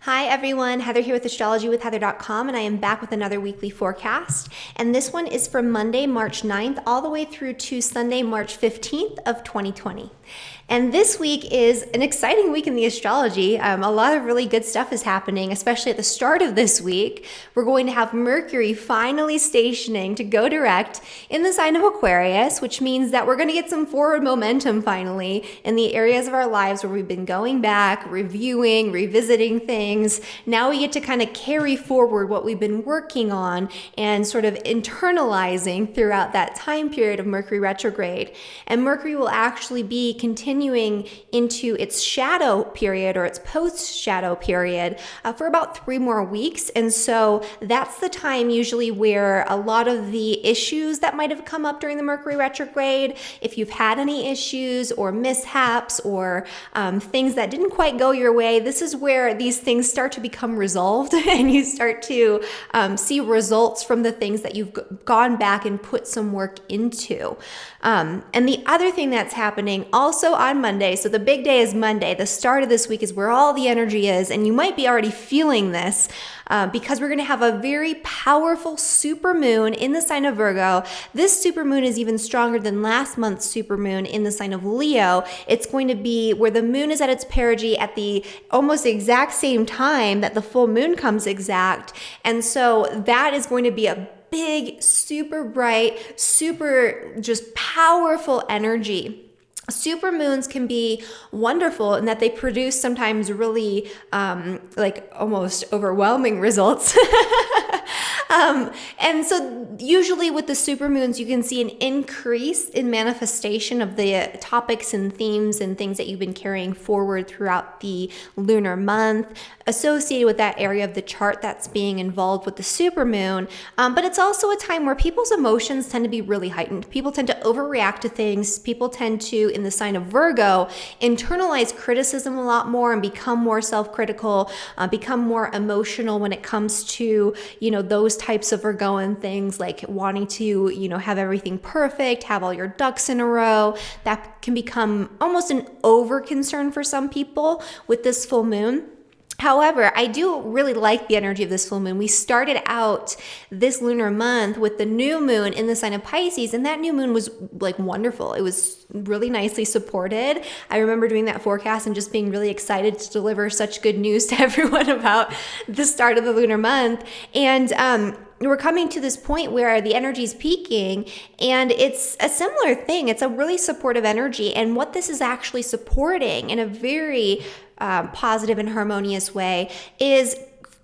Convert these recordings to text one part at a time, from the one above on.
Hi everyone, Heather here with astrologywithheather.com, and I am back with another weekly forecast. And this one is from Monday, March 9th, all the way through to Sunday, March 15th of 2020. And this week is an exciting week in the astrology. A lot of really good stuff is happening, especially at the start of this week. We're going to have Mercury finally stationing to go direct in the sign of Aquarius, which means that we're going to get some forward momentum finally in the areas of our lives where we've been going back, reviewing, revisiting things. Now we get to kind of carry forward what we've been working on and sort of internalizing throughout that time period of Mercury retrograde. And Mercury will actually be continuing into its shadow period or its post-shadow period for about 3 more weeks. And so that's the time usually where a lot of the issues that might have come up during the Mercury retrograde, if you've had any issues or mishaps or things that didn't quite go your way, this is where these things start to become resolved and you start to see results from the things that you've gone back and put some work into. And the other thing that's happening also on Monday, so the big day is Monday, the start of this week is where all the energy is, and you might be already feeling this because we're going to have a very powerful supermoon in the sign of Virgo. This supermoon is even stronger than last month's supermoon in the sign of Leo. It's going to be where the moon is at its perigee at the almost exact same time that the full moon comes exact. And so that is going to be a big, super bright, super just powerful energy. Supermoons can be wonderful in that they produce sometimes really like almost overwhelming results. And so usually with the supermoons, you can see an increase in manifestation of the topics and themes and things that you've been carrying forward throughout the lunar month associated with that area of the chart that's being involved with the supermoon. But it's also a time where people's emotions tend to be really heightened. People tend to overreact to things. People tend to, in the sign of Virgo, internalize criticism a lot more and become more self-critical, become more emotional when it comes to, those types of Virgoan things like wanting to, have everything perfect, have all your ducks in a row. That can become almost an over concern for some people with this full moon. However, I do really like the energy of this full moon. We started out this lunar month with the new moon in the sign of Pisces, and that new moon was like wonderful. It was really nicely supported. I remember doing that forecast and just being really excited to deliver such good news to everyone about the start of the lunar month. And we're coming to this point where the energy is peaking, and it's a similar thing. It's a really supportive energy. And what this is actually supporting in a very positive and harmonious way is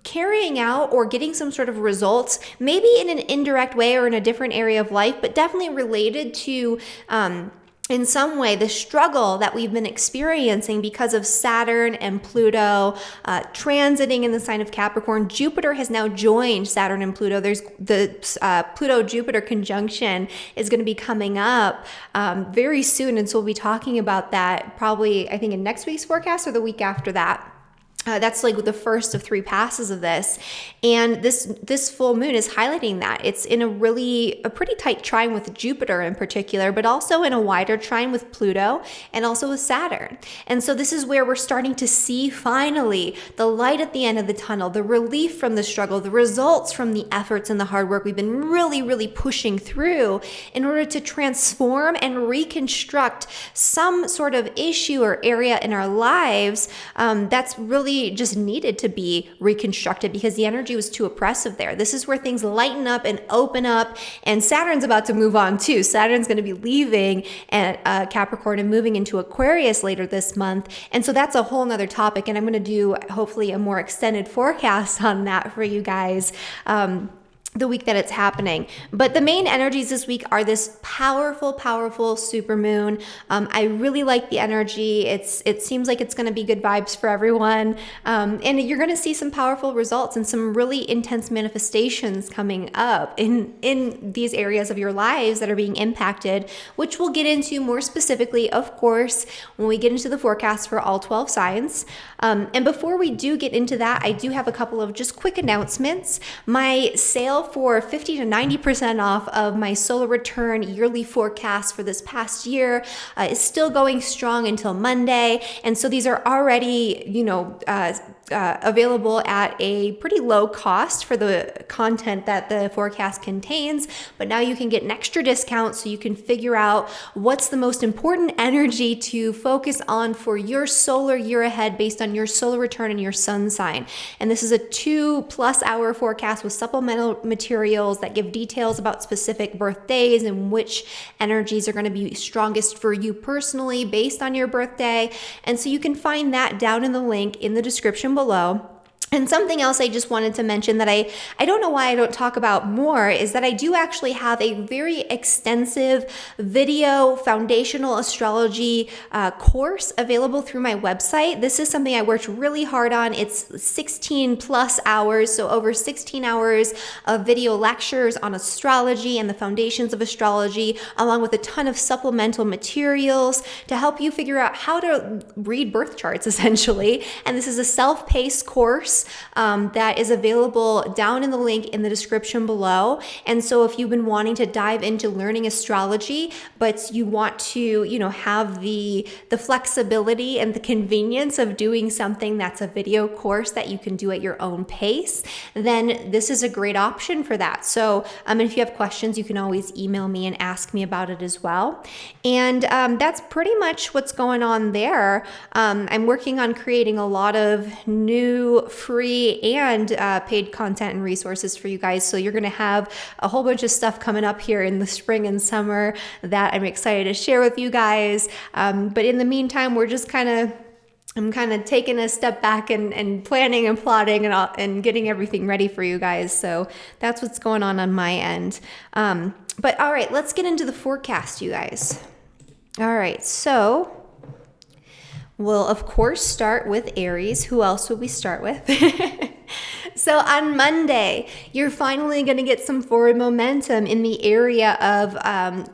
carrying out or getting some sort of results, maybe in an indirect way or in a different area of life, but definitely related to in some way the struggle that we've been experiencing because of Saturn and Pluto transiting in the sign of Capricorn. Jupiter has now joined Saturn and Pluto. There's the Pluto-Jupiter conjunction is going to be coming up very soon, and so we'll be talking about that probably, I think, in next week's forecast or the week after that. That's like the first of 3 passes of this. And this full moon is highlighting that. It's in a pretty tight trine with Jupiter in particular, but also in a wider trine with Pluto and also with Saturn. And so this is where we're starting to see finally the light at the end of the tunnel, the relief from the struggle, the results from the efforts and the hard work we've been really, really pushing through in order to transform and reconstruct some sort of issue or area in our lives that's really just needed to be reconstructed because the energy was too oppressive there. This is where things lighten up and open up, and Saturn's about to move on too. Saturn's going to be leaving at Capricorn and moving into Aquarius later this month, and so that's a whole nother topic, and I'm going to do hopefully a more extended forecast on that for you guys the week that it's happening. But the main energies this week are this powerful supermoon. I really like the energy. It seems like it's going to be good vibes for everyone. And you're going to see some powerful results and some really intense manifestations coming up in these areas of your lives that are being impacted, which we'll get into more specifically, of course, when we get into the forecast for all 12 signs. And before we do get into that, I do have a couple of just quick announcements. My sale for 50 to 90% off of my solar return yearly forecast for this past year is still going strong until Monday. And so these are already, available at a pretty low cost for the content that the forecast contains, but now you can get an extra discount so you can figure out what's the most important energy to focus on for your solar year ahead based on your solar return and your sun sign. And this is a 2+ hour forecast with supplemental materials that give details about specific birthdays and which energies are going to be strongest for you personally based on your birthday. And so you can find that down in the link in the description below. And something else I just wanted to mention that I don't know why I don't talk about more is that I do actually have a very extensive video foundational astrology course available through my website. This is something I worked really hard on. It's 16+ hours, so over 16 hours of video lectures on astrology and the foundations of astrology, along with a ton of supplemental materials to help you figure out how to read birth charts, essentially. And this is a self-paced course that is available down in the link in the description below. And so if you've been wanting to dive into learning astrology, but you want to, have the flexibility and the convenience of doing something that's a video course that you can do at your own pace, then this is a great option for that. So if you have questions, you can always email me and ask me about it as well. And that's pretty much what's going on there. I'm working on creating a lot of new free and paid content and resources for you guys. So you're going to have a whole bunch of stuff coming up here in the spring and summer that I'm excited to share with you guys. But in the meantime, we're just I'm kind of taking a step back and planning and plotting and getting everything ready for you guys. So that's what's going on my end. But all right, let's get into the forecast, you guys. All right, so we'll, of course, start with Aries. Who else would we start with? So on Monday, you're finally going to get some forward momentum in the area of,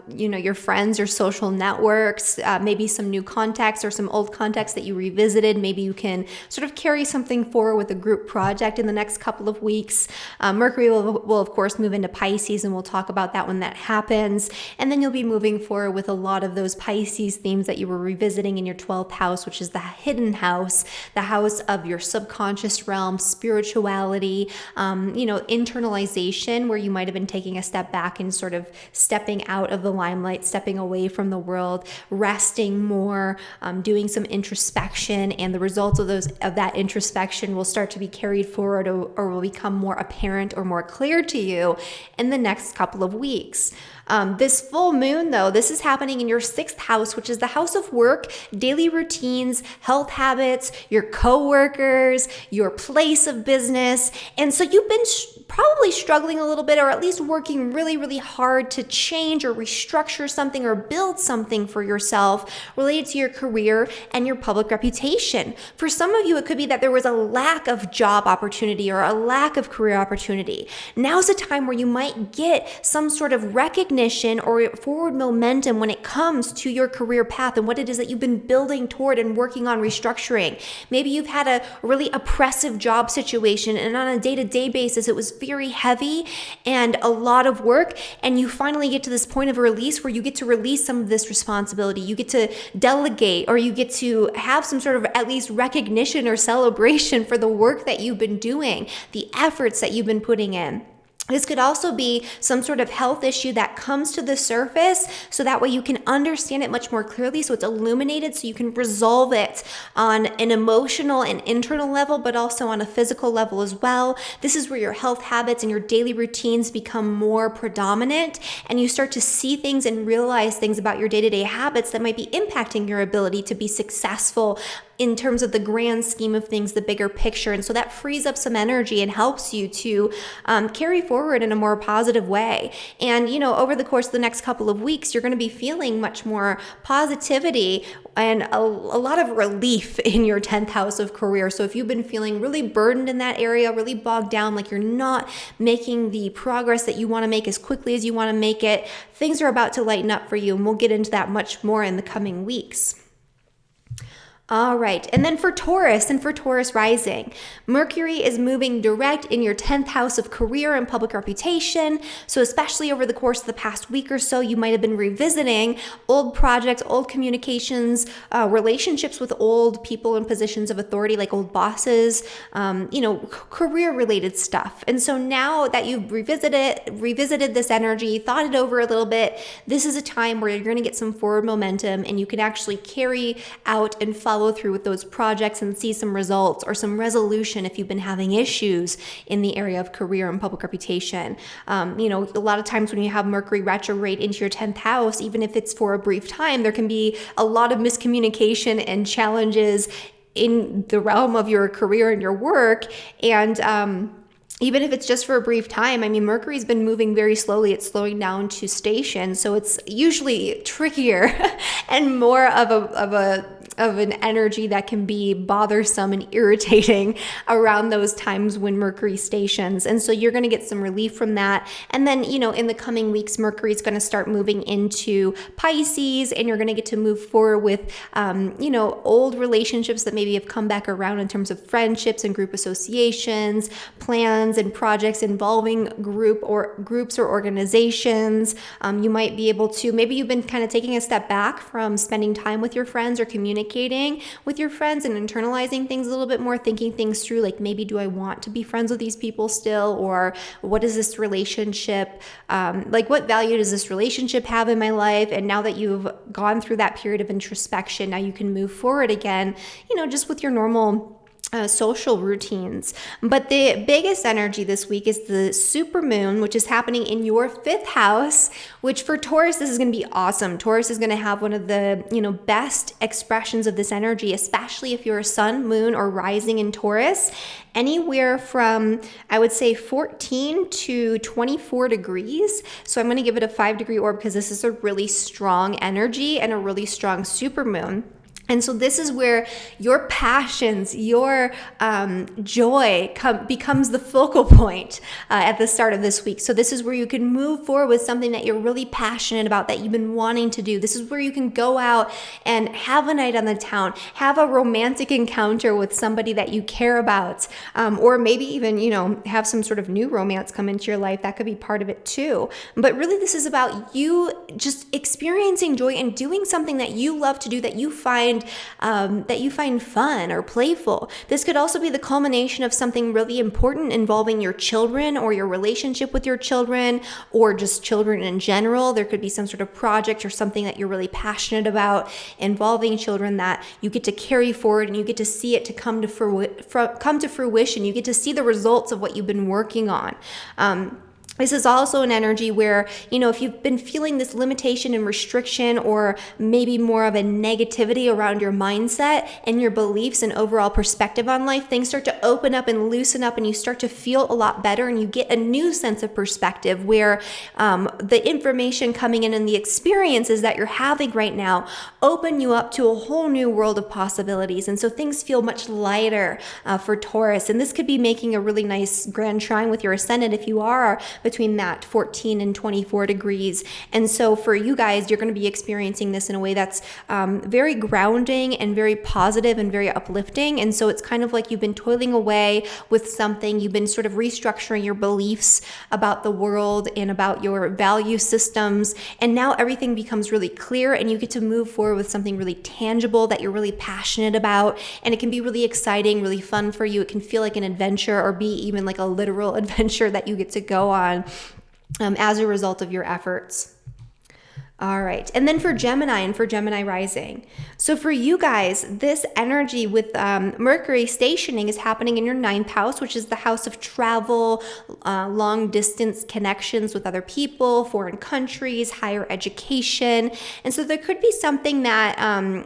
your friends or social networks, maybe some new contacts or some old contacts that you revisited. Maybe you can sort of carry something forward with a group project in the next couple of weeks. Mercury will, of course, move into Pisces, and we'll talk about that when that happens. And then you'll be moving forward with a lot of those Pisces themes that you were revisiting in your 12th house, which is the hidden house, the house of your subconscious realm, spirituality, internalization, where you might have been taking a step back and sort of stepping out of the limelight, stepping away from the world, resting more, doing some introspection, and the results of that introspection will start to be carried forward or will become more apparent or more clear to you in the next couple of weeks. This full moon, though, this is happening in your 6th house, which is the house of work, daily routines, health habits, your coworkers, your place of business. And so you've been probably struggling a little bit, or at least working really, really hard to change or restructure something or build something for yourself related to your career and your public reputation. For some of you, it could be that there was a lack of job opportunity or a lack of career opportunity. Now's a time where you might get some sort of recognition or forward momentum when it comes to your career path and what it is that you've been building toward and working on restructuring. Maybe you've had a really oppressive job situation, and on a day-to-day basis, it was very heavy and a lot of work, and you finally get to this point of release where you get to release some of this responsibility. You get to delegate, or you get to have some sort of at least recognition or celebration for the work that you've been doing, the efforts that you've been putting in. This could also be some sort of health issue that comes to the surface, so that way you can understand it much more clearly, so it's illuminated, so you can resolve it on an emotional and internal level, but also on a physical level as well. This is where your health habits and your daily routines become more predominant, and you start to see things and realize things about your day-to-day habits that might be impacting your ability to be successful in terms of the grand scheme of things, the bigger picture. And so that frees up some energy and helps you to carry forward in a more positive way. And, over the course of the next couple of weeks, you're going to be feeling much more positivity and a lot of relief in your 10th house of career. So if you've been feeling really burdened in that area, really bogged down, like you're not making the progress that you want to make as quickly as you want to make it, things are about to lighten up for you. And we'll get into that much more in the coming weeks. All right. And then for Taurus and for Taurus rising, Mercury is moving direct in your 10th house of career and public reputation. So especially over the course of the past week or so, you might have been revisiting old projects, old communications, relationships with old people in positions of authority, like old bosses, career related stuff. And so now that you've revisited this energy, thought it over a little bit, this is a time where you're going to get some forward momentum and you can actually carry out and follow through with those projects and see some results or some resolution if you've been having issues in the area of career and public reputation. A lot of times when you have Mercury retrograde into your 10th house, even if it's for a brief time, there can be a lot of miscommunication and challenges in the realm of your career and your work. And even if it's just for a brief time, I mean, Mercury's been moving very slowly. It's slowing down to station. So it's usually trickier and more of an energy that can be bothersome and irritating around those times when Mercury stations. And so you're going to get some relief from that. And then, in the coming weeks, Mercury's going to start moving into Pisces, and you're going to get to move forward with, old relationships that maybe have come back around in terms of friendships and group associations, plans and projects involving groups or organizations. You might be able to, maybe you've been kind of taking a step back from spending time with your friends or communicating with your friends and internalizing things a little bit more, thinking things through, like maybe do I want to be friends with these people still, or what is this relationship, what value does this relationship have in my life? And now that you've gone through that period of introspection, now you can move forward again, just with your normal social routines. But the biggest energy this week is the supermoon, which is happening in your 5th house, which for Taurus, this is going to be awesome. Taurus is going to have one of the, best expressions of this energy, especially if you're a sun, moon, or rising in Taurus. Anywhere from, I would say, 14 to 24 degrees. So I'm going to give it a 5-degree orb because this is a really strong energy and a really strong supermoon. And so this is where your passions, your joy becomes the focal point at the start of this week. So this is where you can move forward with something that you're really passionate about, that you've been wanting to do. This is where you can go out and have a night on the town, have a romantic encounter with somebody that you care about, or maybe even, have some sort of new romance come into your life. That could be part of it too. But really, this is about you just experiencing joy and doing something that you love to do, that you find fun or playful. This could also be the culmination of something really important involving your children or your relationship with your children, or just children in general. There could be some sort of project or something that you're really passionate about involving children that you get to carry forward, and you get to see it to come to fruition. You get to see the results of what you've been working on. This is also an energy where, if you've been feeling this limitation and restriction, or maybe more of a negativity around your mindset and your beliefs and overall perspective on life, things start to open up and loosen up, and you start to feel a lot better, and you get a new sense of perspective where the information coming in and the experiences that you're having right now open you up to a whole new world of possibilities. And so things feel much lighter for Taurus. And this could be making a really nice grand trine with your ascendant if you are between that 14 and 24 degrees. And so for you guys, you're going to be experiencing this in a way that's very grounding and very positive and very uplifting. And so it's kind of like you've been toiling away with something, you've been sort of restructuring your beliefs about the world and about your value systems. And now everything becomes really clear, and you get to move forward with something really tangible that you're really passionate about. And it can be really exciting, really fun for you. It can feel like an adventure, or be even like a literal adventure that you get to go on as a result of your efforts. All right. And then for Gemini and for Gemini rising. So for you guys, this energy with Mercury stationing is happening in your 9th house, which is the house of travel, long distance connections with other people, foreign countries, higher education. And so there could be something that,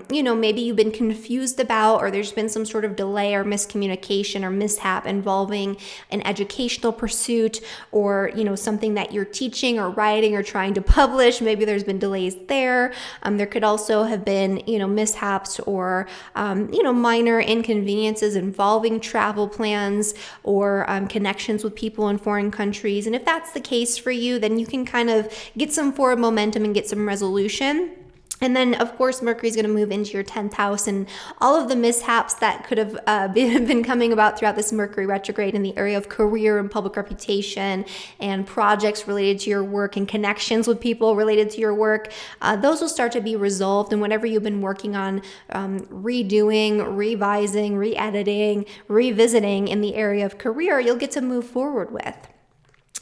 maybe you've been confused about, or there's been some sort of delay or miscommunication or mishap involving an educational pursuit, or, something that you're teaching or writing or trying to publish. Maybe there's been delays there. There could also have been, mishaps or, minor inconveniences involving travel plans or connections with people in foreign countries. And if that's the case for you, then you can kind of get some forward momentum and get some resolution. And then, of course, Mercury is going to move into your 10th house, and all of the mishaps that could have been coming about throughout this Mercury retrograde in the area of career and public reputation and projects related to your work and connections with people related to your work, those will start to be resolved. And whatever you've been working on redoing, revising, re-editing, revisiting in the area of career, you'll get to move forward with.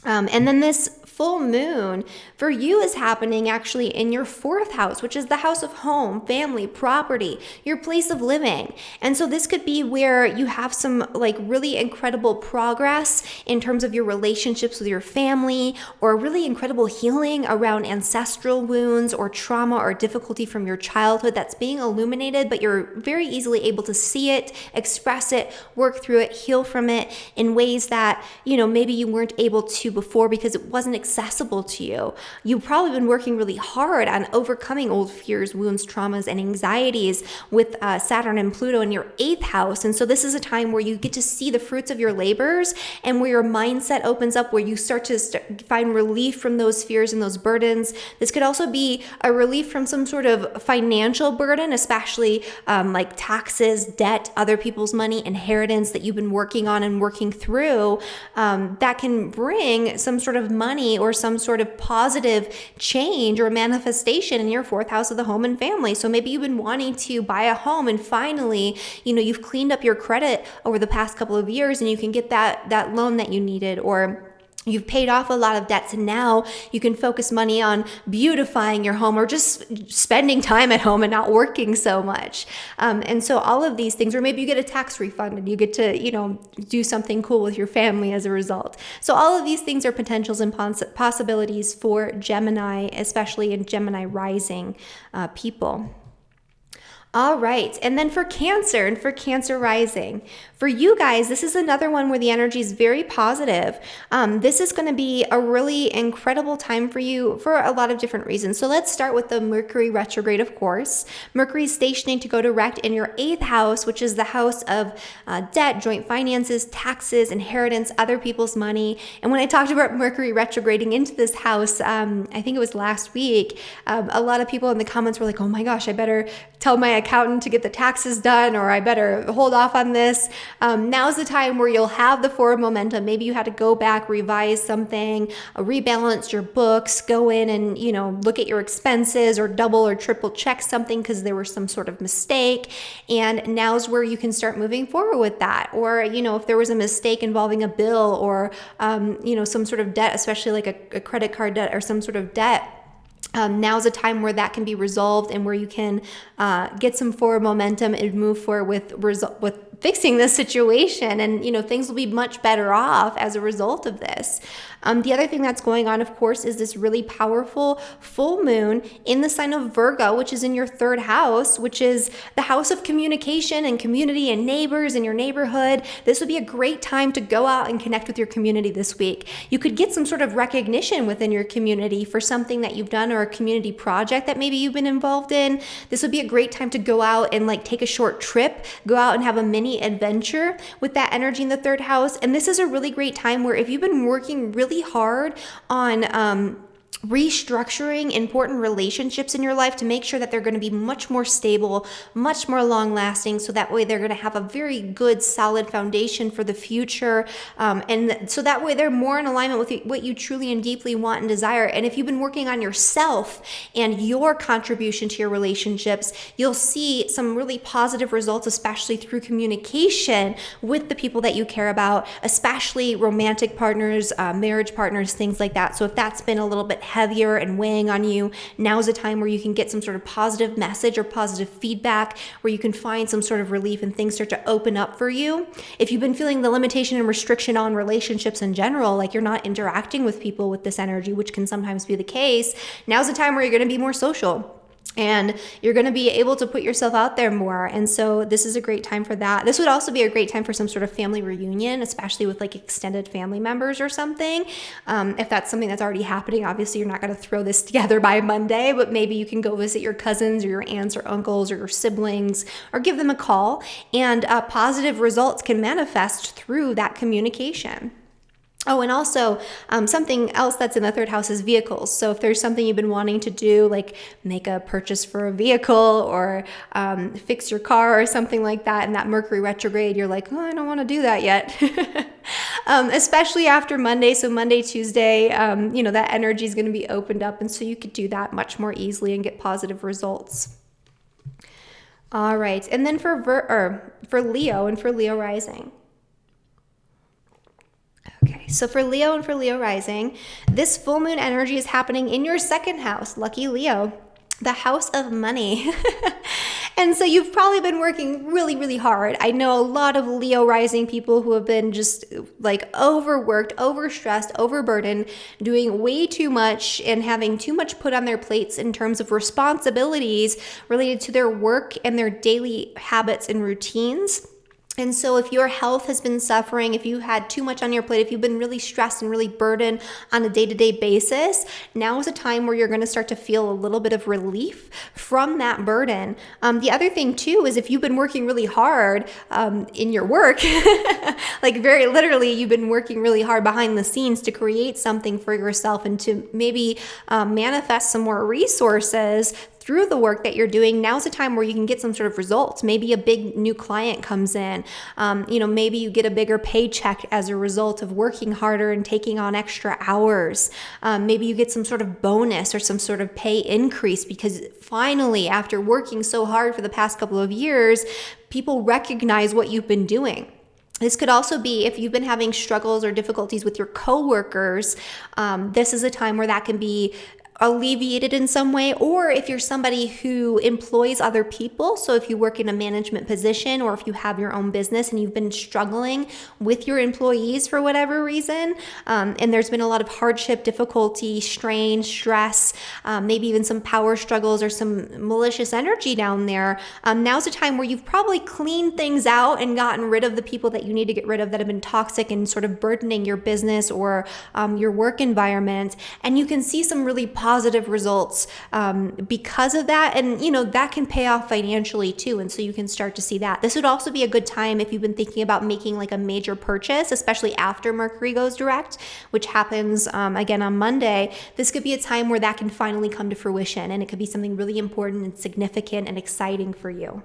And then this full moon for you is happening actually in your 4th house, which is the house of home, family, property, your place of living. And so this could be where you have some like really incredible progress in terms of your relationships with your family, or really incredible healing around ancestral wounds or trauma or difficulty from your childhood that's being illuminated, but you're very easily able to see it, express it, work through it, heal from it in ways that, maybe you weren't able to before because it wasn't accessible to you. You've probably been working really hard on overcoming old fears, wounds, traumas, and anxieties with Saturn and Pluto in your 8th house. And so this is a time where you get to see the fruits of your labors, and where your mindset opens up, where you start to find relief from those fears and those burdens. This could also be a relief from some sort of financial burden, especially like taxes, debt, other people's money, inheritance that you've been working on and working through, that can bring some sort of money or some sort of positive change or manifestation in your 4th house of the home and family. So maybe you've been wanting to buy a home, and finally, you've cleaned up your credit over the past couple of years, and you can get that loan that you needed, or you've paid off a lot of debts, and now you can focus money on beautifying your home or just spending time at home and not working so much. And so all of these things, or maybe you get a tax refund and you get to, do something cool with your family as a result. So all of these things are potentials and possibilities for Gemini, especially in Gemini rising people. All right. And then for Cancer and for Cancer rising, for you guys, this is another one where the energy is very positive. This is going to be a really incredible time for you for a lot of different reasons. So let's start with the Mercury retrograde, of course. Mercury is stationing to go direct in your 8th house, which is the house of debt, joint finances, taxes, inheritance, other people's money. And when I talked about Mercury retrograding into this house, I think it was last week, a lot of people in the comments were like, oh my gosh, I better tell my accountant to get the taxes done, or I better hold off on this. Now's the time where you'll have the forward momentum. Maybe you had to go back, revise something, rebalance your books, go in and, look at your expenses, or double or triple check something because there was some sort of mistake. And now's where you can start moving forward with that. Or, if there was a mistake involving a bill or, some sort of debt, especially like a credit card debt or some sort of debt, now's a time where that can be resolved, and where you can get some forward momentum and move forward with fixing this situation, and things will be much better off as a result of this. The other thing that's going on, of course, is this really powerful full moon in the sign of Virgo, which is in your 3rd house, which is the house of communication and community and neighbors in your neighborhood. This would be a great time to go out and connect with your community this week. You could get some sort of recognition within your community for something that you've done, or a community project that maybe you've been involved in. This would be a great time to go out and take a short trip, go out and have a mini adventure with that energy in the 3rd house. And this is a really great time where if you've been working really hard on restructuring important relationships in your life to make sure that they're going to be much more stable, much more long lasting, so that way they're going to have a very good solid foundation for the future, and so that way they're more in alignment with what you truly and deeply want and desire. And if you've been working on yourself and your contribution to your relationships, you'll see some really positive results, especially through communication with the people that you care about, especially romantic partners, marriage partners, things like that. So if that's been a little bit heavier and weighing on you, now's a time where you can get some sort of positive message or positive feedback, where you can find some sort of relief and things start to open up for you. If you've been feeling the limitation and restriction on relationships in general, like you're not interacting with people with this energy, which can sometimes be the case, now's the time where you're going to be more social. And you're going to be able to put yourself out there more. And so this is a great time for that. This would also be a great time for some sort of family reunion, especially with extended family members or something. If that's something that's already happening, obviously you're not going to throw this together by Monday, but maybe you can go visit your cousins or your aunts or uncles or your siblings, or give them a call. And positive results can manifest through that communication. Oh, and also something else that's in the third house is vehicles. So if there's something you've been wanting to do, like make a purchase for a vehicle or fix your car or something like that, and that Mercury retrograde, you're like, oh, I don't want to do that yet. Especially after Monday. So Monday, Tuesday, that energy is going to be opened up. And so you could do that much more easily and get positive results. All right. And then for Leo and for Leo rising. Okay, so for Leo and for Leo rising, this full moon energy is happening in your second house, lucky Leo, the house of money. And so you've probably been working really, really hard. I know a lot of Leo rising people who have been just like overworked, overstressed, overburdened, doing way too much and having too much put on their plates in terms of responsibilities related to their work and their daily habits and routines. And so if your health has been suffering, if you had too much on your plate, if you've been really stressed and really burdened on a day-to-day basis, now is a time where you're going to start to feel a little bit of relief from that burden. The other thing too is if you've been working really hard in your work, like very literally you've been working really hard behind the scenes to create something for yourself and to maybe manifest some more resources through the work that you're doing, now's a time where you can get some sort of results. Maybe a big new client comes in. Maybe you get a bigger paycheck as a result of working harder and taking on extra hours. Maybe you get some sort of bonus or some sort of pay increase because finally, after working so hard for the past couple of years, people recognize what you've been doing. This could also be if you've been having struggles or difficulties with your coworkers. This is a time where that can be alleviated in some way, or if you're somebody who employs other people. So if you work in a management position or if you have your own business and you've been struggling with your employees for whatever reason, and there's been a lot of hardship, difficulty, strain, stress, maybe even some power struggles or some malicious energy down there, now's a time where you've probably cleaned things out and gotten rid of the people that you need to get rid of that have been toxic and sort of burdening your business or your work environment. And you can see some really positive results because of that. And, that can pay off financially too. And so you can start to see that. This would also be a good time if you've been thinking about making like a major purchase, especially after Mercury goes direct, which happens again on Monday. This could be a time where that can finally come to fruition. And it could be something really important and significant and exciting for you.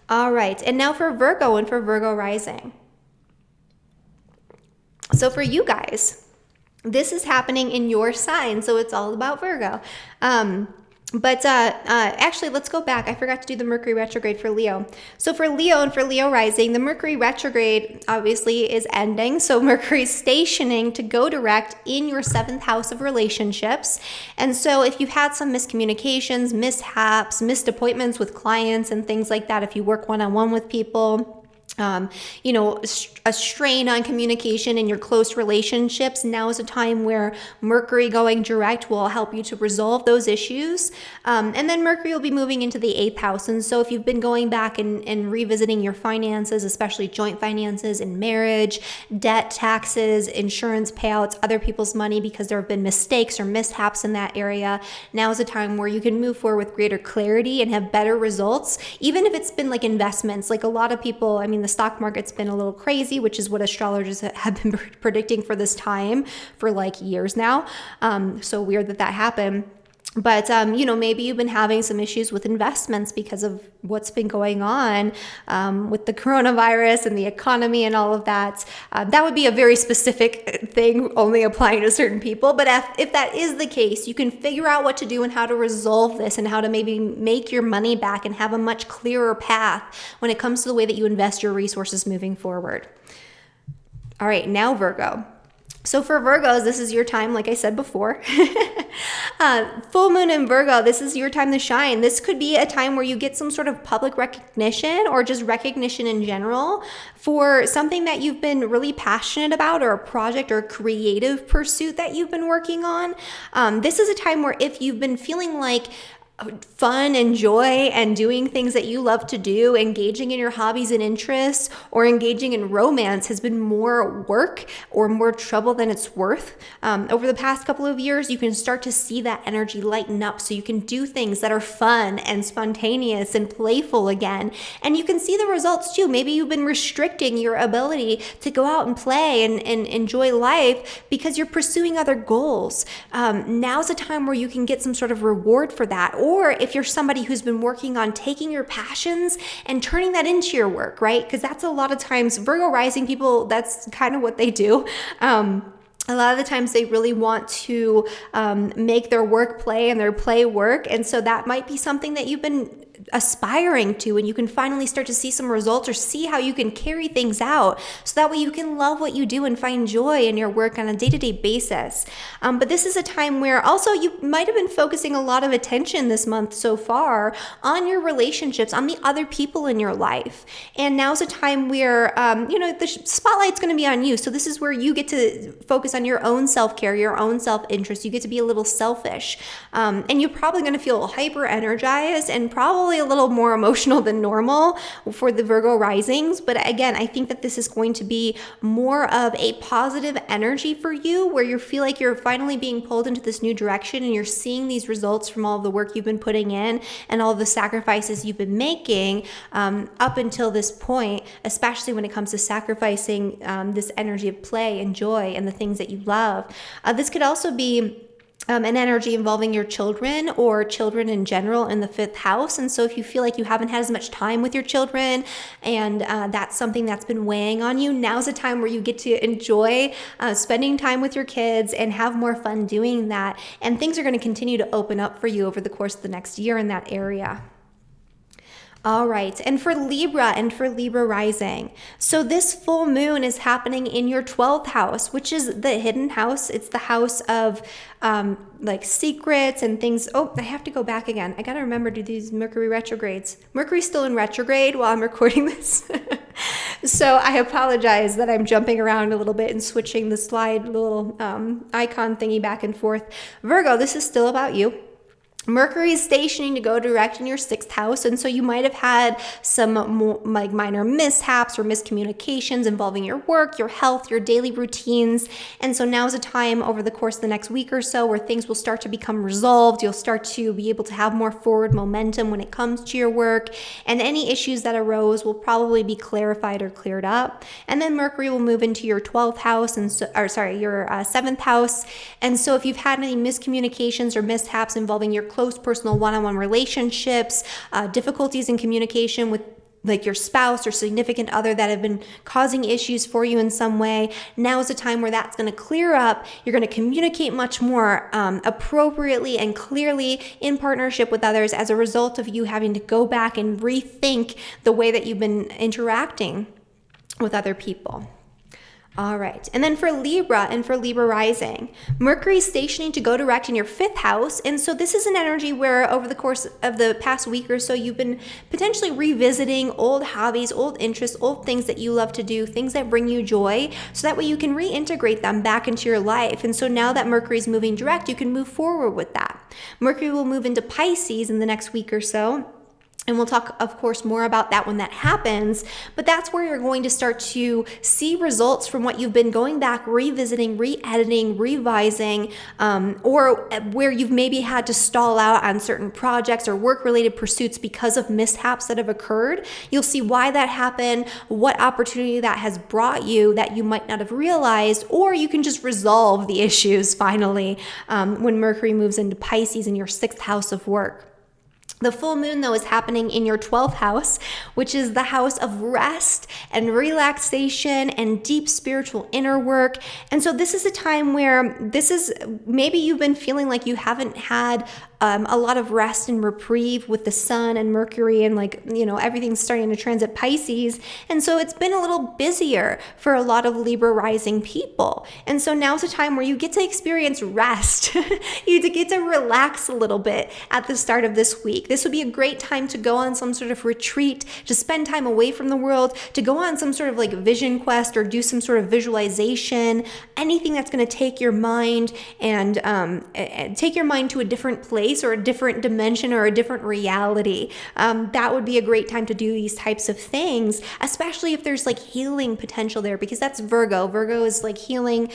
All right. And now for Virgo and for Virgo rising. So for you guys, this is happening in your sign, so it's all about Virgo. Actually, let's go back. I forgot to do the Mercury retrograde for Leo. So for Leo and for Leo rising, the Mercury retrograde obviously is ending. So Mercury is stationing to go direct in your seventh house of relationships. And so if you've had some miscommunications, mishaps, missed appointments with clients and things like that, if you work one-on-one with people, a strain on communication in your close relationships, now is a time where Mercury going direct will help you to resolve those issues. And then Mercury will be moving into the 8th house. And so if you've been going back and revisiting your finances, especially joint finances in marriage, debt, taxes, insurance payouts, other people's money because there have been mistakes or mishaps in that area, now is a time where you can move forward with greater clarity and have better results, even if it's been like investments. Like a lot of people, the stock market's been a little crazy, which is what astrologers have been predicting for this time for like years now. So weird that happened. But, maybe you've been having some issues with investments because of what's been going on with the coronavirus and the economy and all of that. That would be a very specific thing, only applying to certain people. But if that is the case, you can figure out what to do and how to resolve this and how to maybe make your money back and have a much clearer path when it comes to the way that you invest your resources moving forward. All right, now Virgo. So for Virgos, this is your time, like I said before. Full moon in Virgo, this is your time to shine. This could be a time where you get some sort of public recognition or just recognition in general for something that you've been really passionate about or a project or creative pursuit that you've been working on. This is a time where if you've been feeling like fun and joy and doing things that you love to do, engaging in your hobbies and interests, or engaging in romance has been more work or more trouble than it's worth. Over the past couple of years, you can start to see that energy lighten up so you can do things that are fun and spontaneous and playful again. And you can see the results too. Maybe you've been restricting your ability to go out and play and enjoy life because you're pursuing other goals. Now's a time where you can get some sort of reward for that. Or if you're somebody who's been working on taking your passions and turning that into your work, right? Because that's a lot of times Virgo rising people, that's kind of what they do. A lot of the times they really want to make their work play and their play work. And so that might be something that you've been aspiring to, and you can finally start to see some results or see how you can carry things out so that way you can love what you do and find joy in your work on a day-to-day basis. But this is a time where also you might have been focusing a lot of attention this month so far on your relationships, on the other people in your life. And now's a time where, the spotlight's going to be on you. So this is where you get to focus on your own self-care, your own self-interest. You get to be a little selfish. And you're probably going to feel hyper energized and probably a little more emotional than normal for the Virgo risings. But again, I think that this is going to be more of a positive energy for you where you feel like you're finally being pulled into this new direction and you're seeing these results from all of the work you've been putting in and all of the sacrifices you've been making up until this point, especially when it comes to sacrificing this energy of play and joy and the things that you love. This could also be an energy involving your children or children in general in the 5th house. And so if you feel like you haven't had as much time with your children and that's something that's been weighing on you, now's a time where you get to enjoy spending time with your kids and have more fun doing that. And things are going to continue to open up for you over the course of the next year in that area. All right, and for Libra rising, so this full moon is happening in your 12th house, which is the hidden house. It's the house of like secrets and things. Oh, I have to go back again. I got to remember to do these Mercury retrogrades. Mercury's still in retrograde while I'm recording this. So I apologize that I'm jumping around a little bit and switching the slide little icon thingy back and forth. Virgo, this is still about you. Mercury is stationing to go direct in your 6th house, and so you might have had some minor mishaps or miscommunications involving your work, your health, your daily routines. And so now's a time over the course of the next week or so where things will start to become resolved. You'll start to be able to have more forward momentum when it comes to your work, and any issues that arose will probably be clarified or cleared up. And then Mercury will move into your 12th house, your 7th house. And so if you've had any miscommunications or mishaps involving your close personal one-on-one relationships, difficulties in communication with like your spouse or significant other that have been causing issues for you in some way, now is a time where that's going to clear up. You're going to communicate much more appropriately and clearly in partnership with others as a result of you having to go back and rethink the way that you've been interacting with other people. All right, and then for Libra rising, Mercury is stationing to go direct in your 5th house. And so this is an energy where over the course of the past week or so, you've been potentially revisiting old hobbies, old interests, old things that you love to do, things that bring you joy, so that way you can reintegrate them back into your life. And so now that Mercury is moving direct, you can move forward with that. Mercury will move into Pisces in the next week or so. And we'll talk, of course, more about that when that happens. But that's where you're going to start to see results from what you've been going back, revisiting, re-editing, revising, or where you've maybe had to stall out on certain projects or work-related pursuits because of mishaps that have occurred. You'll see why that happened, what opportunity that has brought you that you might not have realized, or you can just resolve the issues finally when Mercury moves into Pisces in your 6th house of work. The full moon, though, is happening in your 12th house, which is the house of rest and relaxation and deep spiritual inner work. And so this is a time where maybe you've been feeling like you haven't had a lot of rest and reprieve with the sun and Mercury and everything's starting to transit Pisces. And so it's been a little busier for a lot of Libra rising people. And so now's a time where you get to experience rest. You get to relax a little bit at the start of this week. This would be a great time to go on some sort of retreat, to spend time away from the world, to go on some sort of vision quest or do some sort of visualization, anything that's going to take your mind and take your mind to a different place place or a different dimension or a different reality. That would be a great time to do these types of things, especially if there's like healing potential there, because that's Virgo. Virgo is like healing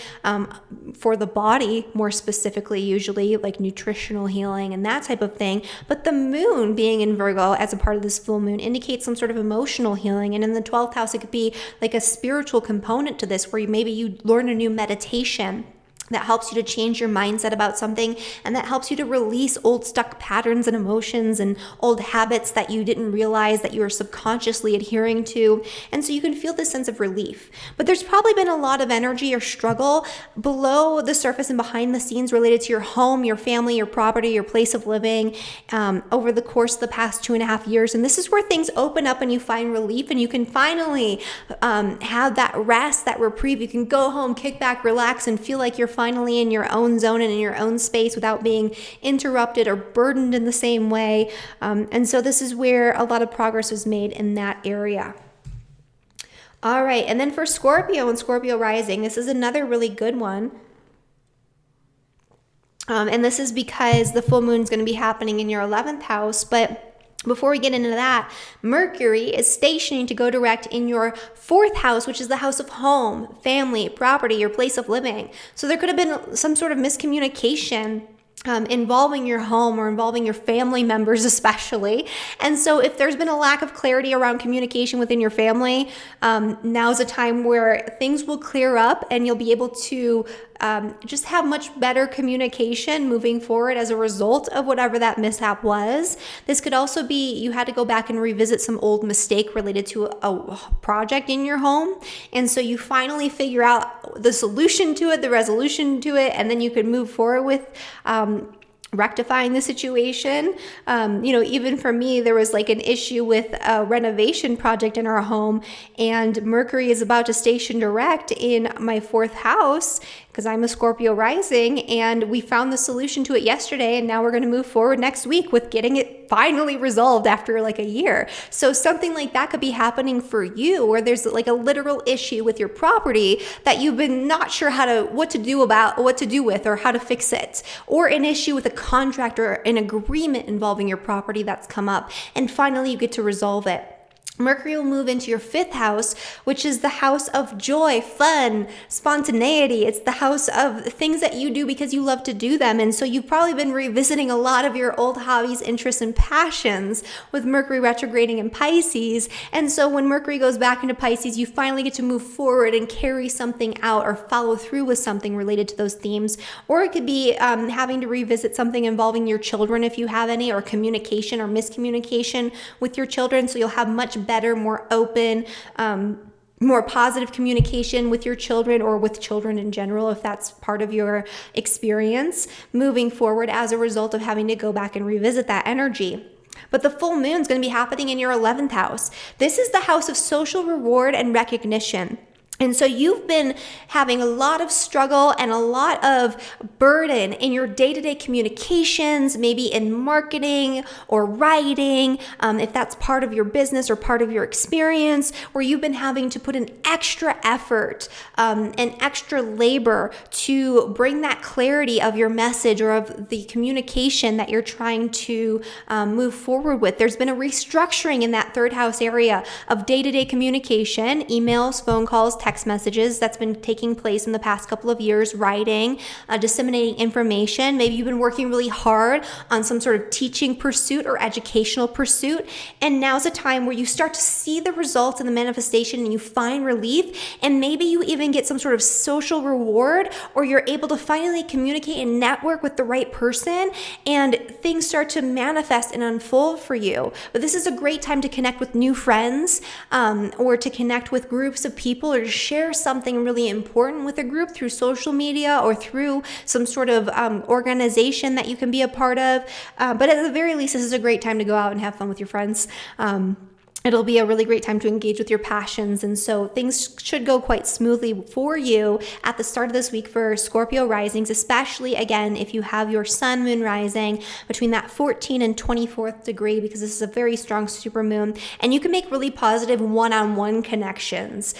for the body, more specifically, usually like nutritional healing and that type of thing. But the moon being in Virgo as a part of this full moon indicates some sort of emotional healing. And in the 12th house, it could be like a spiritual component to this, where maybe you learn a new meditation that helps you to change your mindset about something, and that helps you to release old stuck patterns and emotions and old habits that you didn't realize that you were subconsciously adhering to. And so you can feel this sense of relief. But there's probably been a lot of energy or struggle below the surface and behind the scenes related to your home, your family, your property, your place of living over the course of the past 2.5 years. And this is where things open up and you find relief, and you can finally have that rest, that reprieve. You can go home, kick back, relax, and feel like you're finally in your own zone and in your own space without being interrupted or burdened in the same way. And so this is where a lot of progress was made in that area. All right, and then for Scorpio and Scorpio rising, this is another really good one. And this is because the full moon is going to be happening in your 11th house. But before we get into that, Mercury is stationing to go direct in your 4th house, which is the house of home, family, property, your place of living. So there could have been some sort of miscommunication involving your home or involving your family members especially. And so if there's been a lack of clarity around communication within your family, now's a time where things will clear up and you'll be able to just have much better communication moving forward as a result of whatever that mishap was. This could also be you had to go back and revisit some old mistake related to a project in your home. And so you finally figure out the solution to it, the resolution to it, and then you could move forward with rectifying the situation. Even for me, there was like an issue with a renovation project in our home, and Mercury is about to station direct in my 4th house because I'm a Scorpio rising, and we found the solution to it yesterday, and now we're going to move forward next week with getting it finally resolved after like a year. So something like that could be happening for you, where there's like a literal issue with your property that you've been not sure what to do with or how to fix it, or an issue with a contract or an agreement involving your property that's come up, and finally you get to resolve it. Mercury will move into your 5th house, which is the house of joy, fun, spontaneity. It's the house of things that you do because you love to do them. And so you've probably been revisiting a lot of your old hobbies, interests, and passions with Mercury retrograding in Pisces. And so when Mercury goes back into Pisces, you finally get to move forward and carry something out or follow through with something related to those themes. Or it could be having to revisit something involving your children if you have any, or communication or miscommunication with your children. So you'll have much better, more open, more positive communication with your children, or with children in general, if that's part of your experience moving forward as a result of having to go back and revisit that energy. But the full moon is going to be happening in your 11th house. This is the house of social reward and recognition. And so you've been having a lot of struggle and a lot of burden in your day-to-day communications, maybe in marketing or writing, if that's part of your business or part of your experience, where you've been having to put an extra effort and extra labor to bring that clarity of your message or of the communication that you're trying to move forward with. There's been a restructuring in that 3rd house area of day-to-day communication, emails, phone calls, text messages that's been taking place in the past couple of years, writing, disseminating information. Maybe you've been working really hard on some sort of teaching pursuit or educational pursuit, and now's a time where you start to see the results and the manifestation and you find relief, and maybe you even get some sort of social reward, or you're able to finally communicate and network with the right person, and things start to manifest and unfold for you. But this is a great time to connect with new friends, or to connect with groups of people, or to share something really important with a group through social media or through some sort of organization that you can be a part of. But at the very least, this is a great time to go out and have fun with your friends. It'll be a really great time to engage with your passions. And so things should go quite smoothly for you at the start of this week for Scorpio risings, especially again, if you have your sun moon rising between that 14th and 24th degree, because this is a very strong supermoon, and you can make really positive one-on-one connections.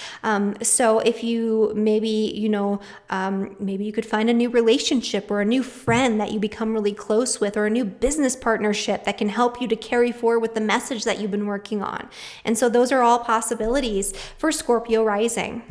So if you maybe you could find a new relationship or a new friend that you become really close with, or a new business partnership that can help you to carry forward with the message that you've been working on. And so those are all possibilities for Scorpio rising.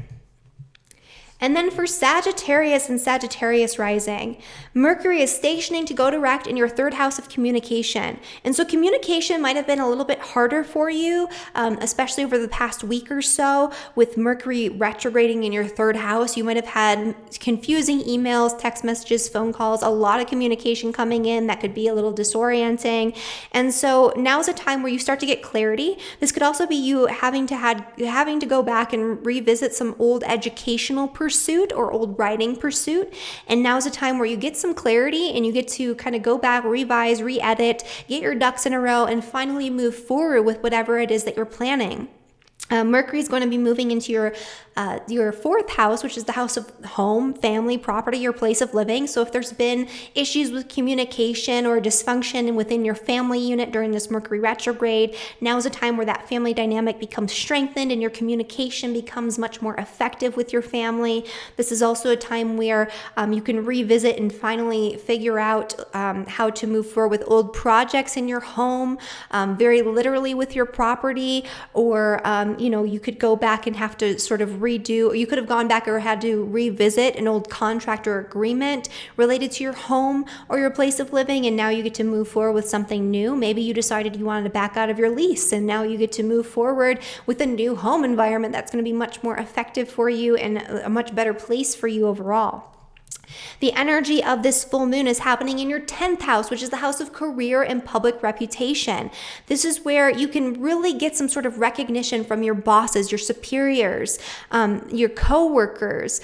And then for Sagittarius and Sagittarius rising, Mercury is stationing to go direct in your third house of communication. And so communication might have been a little bit harder for you, especially over the past week or so with Mercury retrograding in your third house. You might have had confusing emails, text messages, phone calls, a lot of communication coming in that could be a little disorienting. And so now's a time where you start to get clarity. This could also be you having to go back and revisit some old educational pursuit or old writing pursuit. And now's a time where you get some clarity and you get to kind of go back, revise, re-edit, get your ducks in a row, and finally move forward with whatever it is that you're planning. Mercury is going to be moving into your fourth house, which is the house of home, family, property, your place of living. So if there's been issues with communication or dysfunction within your family unit during this Mercury retrograde, now is a time where that family dynamic becomes strengthened and your communication becomes much more effective with your family. This is also a time where you can revisit and finally figure out how to move forward with old projects in your home, very literally with your property, or you could go back and have to sort of redo, or you could have gone back or had to revisit an old contract or agreement related to your home or your place of living, and now you get to move forward with something new. Maybe you decided you wanted to back out of your lease, and now you get to move forward with a new home environment that's going to be much more effective for you and a much better place for you overall. The energy of this full moon is happening in your 10th house, which is the house of career and public reputation. This is where you can really get some sort of recognition from your bosses, your superiors, your coworkers,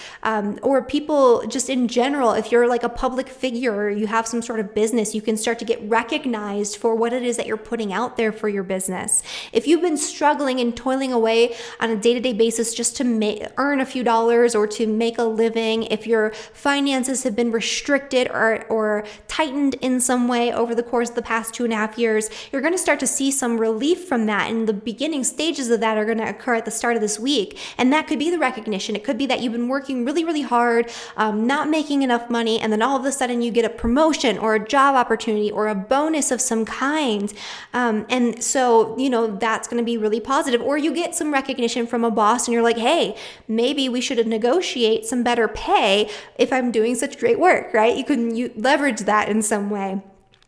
or people just in general. If you're like a public figure or you have some sort of business, you can start to get recognized for what it is that you're putting out there for your business. If you've been struggling and toiling away on a day-to-day basis just to earn a few dollars or to make a living, if your finances have been restricted or tightened in some way over the course of the past 2.5 years, you're going to start to see some relief from that. And the beginning stages of that are going to occur at the start of this week. And that could be the recognition. It could be that you've been working really, really hard, not making enough money, and then all of a sudden you get a promotion or a job opportunity or a bonus of some kind. And so, that's going to be really positive. Or you get some recognition from a boss and you're like, hey, maybe we should negotiate some better pay if I'm doing such great work, right? You leverage that in some way.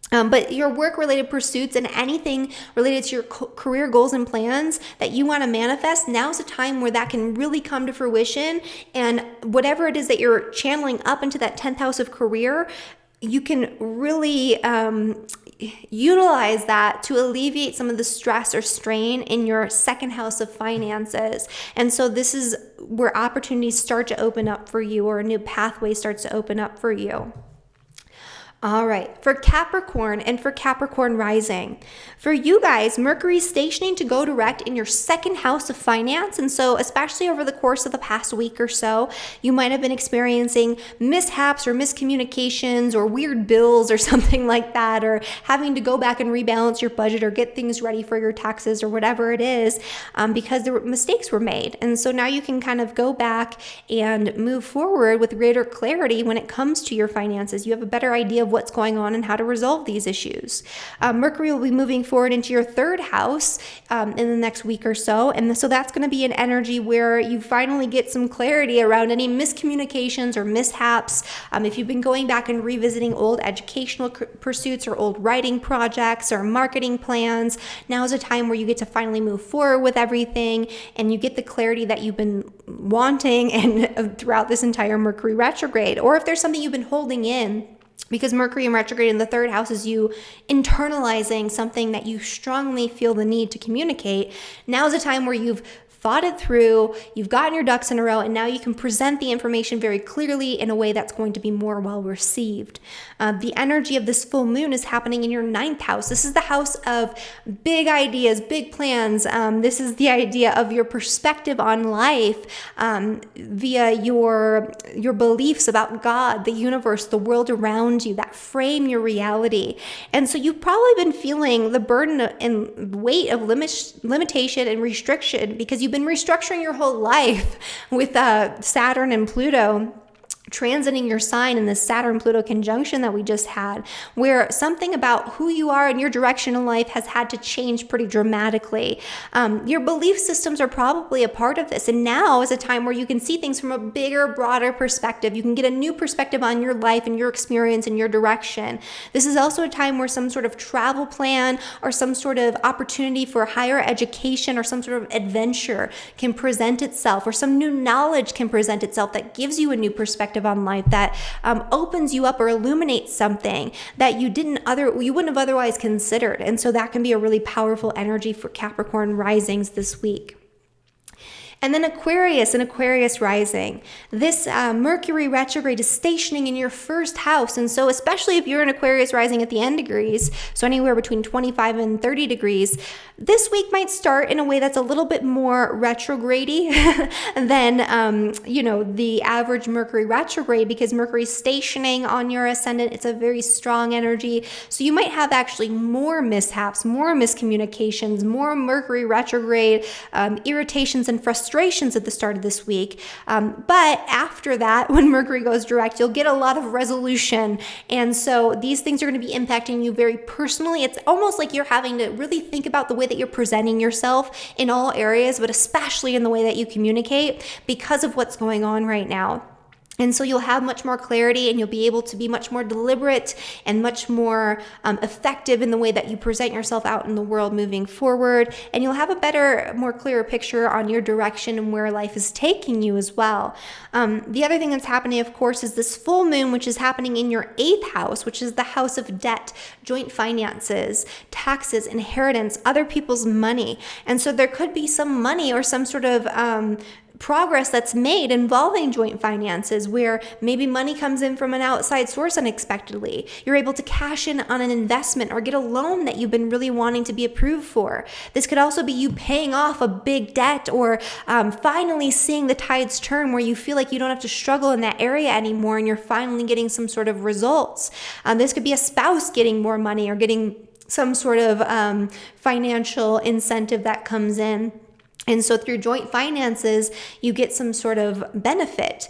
But your work-related pursuits and anything related to your career goals and plans that you want to manifest, now's a time where that can really come to fruition. And whatever it is that you're channeling up into that 10th house of career, you can really utilize that to alleviate some of the stress or strain in your second house of finances. And so this is where opportunities start to open up for you, or a new pathway starts to open up for you. All right, for Capricorn and for Capricorn rising, for you guys, Mercury stationing to go direct in your second house of finance. And so especially over the course of the past week or so, you might have been experiencing mishaps or miscommunications or weird bills or something like that, or having to go back and rebalance your budget or get things ready for your taxes or whatever it is, because mistakes were made. And so now you can kind of go back and move forward with greater clarity when it comes to your finances. You have a better idea of what's going on and how to resolve these issues. Mercury will be moving forward into your third house in the next week or so. And so that's going to be an energy where you finally get some clarity around any miscommunications or mishaps. If you've been going back and revisiting old educational pursuits or old writing projects or marketing plans, now is a time where you get to finally move forward with everything and you get the clarity that you've been wanting and throughout this entire Mercury retrograde. Or if there's something you've been holding in, because Mercury in retrograde in the third house is you internalizing something that you strongly feel the need to communicate. Now is a time where you've thought it through, you've gotten your ducks in a row, and now you can present the information very clearly in a way that's going to be more well received. The energy of this full moon is happening in your 9th house. This is the house of big ideas, big plans. This is the idea of your perspective on life via your beliefs about God, the universe, the world around you that frame your reality. And so you've probably been feeling the burden and weight of limitation and restriction because you've been restructuring your whole life with Saturn and Pluto transiting your sign in this Saturn-Pluto conjunction that we just had, where something about who you are and your direction in life has had to change pretty dramatically. Your belief systems are probably a part of this, and now is a time where you can see things from a bigger, broader perspective. You can get a new perspective on your life and your experience and your direction. This is also a time where some sort of travel plan or some sort of opportunity for higher education or some sort of adventure can present itself, or some new knowledge can present itself that gives you a new perspective on life, that opens you up or illuminates something that you wouldn't have otherwise considered. And so that can be a really powerful energy for Capricorn risings this week. And then Aquarius and Aquarius rising. This Mercury retrograde is stationing in your 1st house. And so especially if you're in Aquarius rising at the end degrees, so anywhere between 25 and 30 degrees, this week might start in a way that's a little bit more retrograde-y than, the average Mercury retrograde, because Mercury's stationing on your ascendant. It's a very strong energy. So you might have actually more mishaps, more miscommunications, more Mercury retrograde irritations and frustrations at the start of this week. But after that, when Mercury goes direct, you'll get a lot of resolution. And so these things are going to be impacting you very personally. It's almost like you're having to really think about the way that you're presenting yourself in all areas, but especially in the way that you communicate because of what's going on right now. And so you'll have much more clarity, and you'll be able to be much more deliberate and much more effective in the way that you present yourself out in the world moving forward. And you'll have a better, more clearer picture on your direction and where life is taking you as well. The other thing that's happening, of course, is this full moon, which is happening in your 8th house, which is the house of debt, joint finances, taxes, inheritance, other people's money. And so there could be some money or some sort of progress that's made involving joint finances, where maybe money comes in from an outside source unexpectedly. You're able to cash in on an investment or get a loan that you've been really wanting to be approved for. This could also be you paying off a big debt, or finally seeing the tides turn where you feel like you don't have to struggle in that area anymore, and you're finally getting some sort of results. This could be a spouse getting more money or getting some sort of financial incentive that comes in. And so through joint finances, you get some sort of benefit.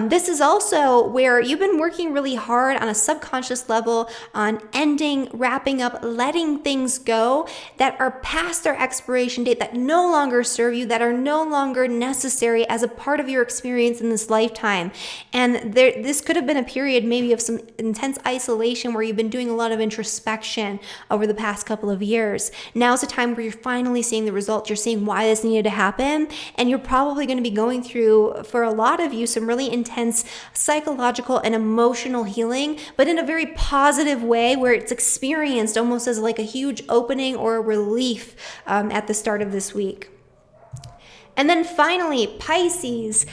This is also where you've been working really hard on a subconscious level on ending, wrapping up, letting things go that are past their expiration date, that no longer serve you, that are no longer necessary as a part of your experience in this lifetime. And this could have been a period maybe of some intense isolation where you've been doing a lot of introspection over the past couple of years. Now's a time where you're finally seeing the results. You're seeing why this needed to happen, and you're probably going to be going through, for a lot of you, some really intense psychological and emotional healing, but in a very positive way, where it's experienced almost as like a huge opening or a relief at the start of this week. And then finally, Pisces.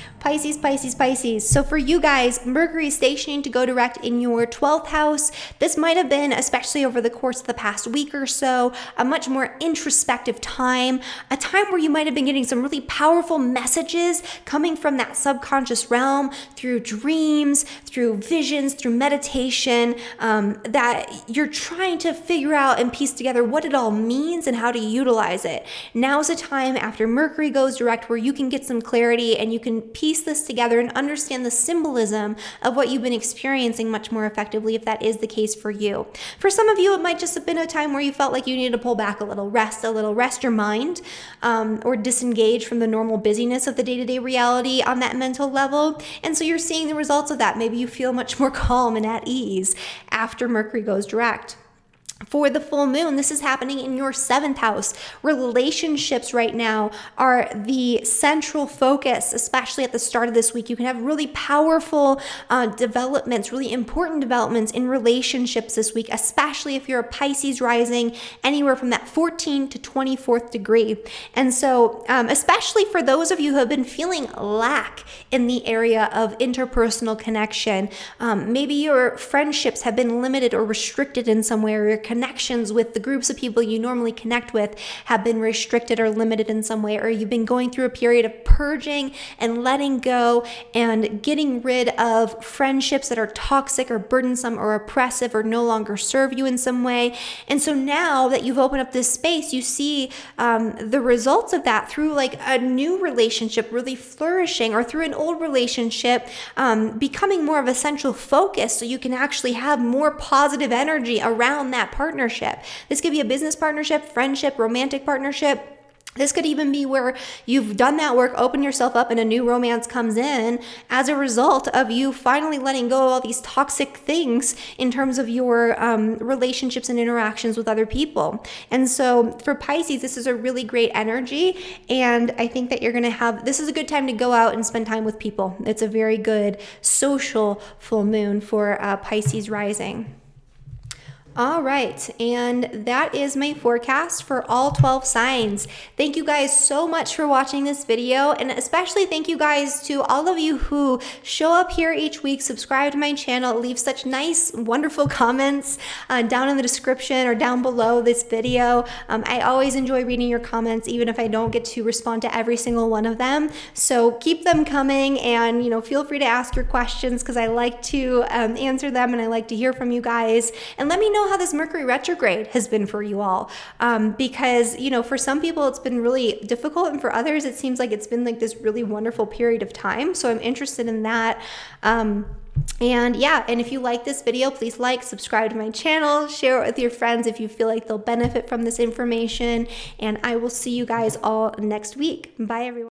So for you guys, Mercury stationing to go direct in your 12th house. This might have been, especially over the course of the past week or so, a much more introspective time, a time where you might have been getting some really powerful messages coming from that subconscious realm through dreams, through visions, through meditation, that you're trying to figure out and piece together what it all means and how to utilize it. Now's a time after Mercury goes direct where you can get some clarity and you can piece this together and understand the symbolism of what you've been experiencing much more effectively, if that is the case for you. For some of you, it might just have been a time where you felt like you needed to pull back a little, rest your mind, or disengage from the normal busyness of the day-to-day reality on that mental level. And so you're seeing the results of that. Maybe you feel much more calm and at ease after Mercury goes direct. For the full moon, this is happening in your 7th house. Relationships right now are the central focus, especially at the start of this week. You can have really powerful developments, really important developments in relationships this week, especially if you're a Pisces rising, anywhere from that 14th to 24th degree. And so, especially for those of you who have been feeling lack in the area of interpersonal connection, maybe your friendships have been limited or restricted in some way, or your connections with the groups of people you normally connect with have been restricted or limited in some way, or you've been going through a period of purging and letting go and getting rid of friendships that are toxic or burdensome or oppressive or no longer serve you in some way. And so now that you've opened up this space, you see the results of that through like a new relationship really flourishing, or through an old relationship becoming more of a central focus, so you can actually have more positive energy around that partnership. This could be a business partnership, friendship, romantic partnership. This could even be where you've done that work, open yourself up, and a new romance comes in as a result of you finally letting go of all these toxic things in terms of your relationships and interactions with other people. And so for Pisces, this is a really great energy. And I think that you're going to have, this is a good time to go out and spend time with people. It's a very good social full moon for Pisces rising. All right, and that is my forecast for all 12 signs. Thank you guys so much for watching this video, and especially thank you guys to all of you who show up here each week, subscribe to my channel, leave such nice, wonderful comments down in the description or down below this video. I always enjoy reading your comments, even if I don't get to respond to every single one of them. So keep them coming, and feel free to ask your questions, because I like to answer them, and I like to hear from you guys. And let me know how this Mercury retrograde has been for you all, because for some people it's been really difficult, and for others it seems like it's been like this really wonderful period of time. So I'm interested in that. And if you like this video, please like, subscribe to my channel, share it with your friends if you feel like they'll benefit from this information, and I will see you guys all next week. Bye everyone.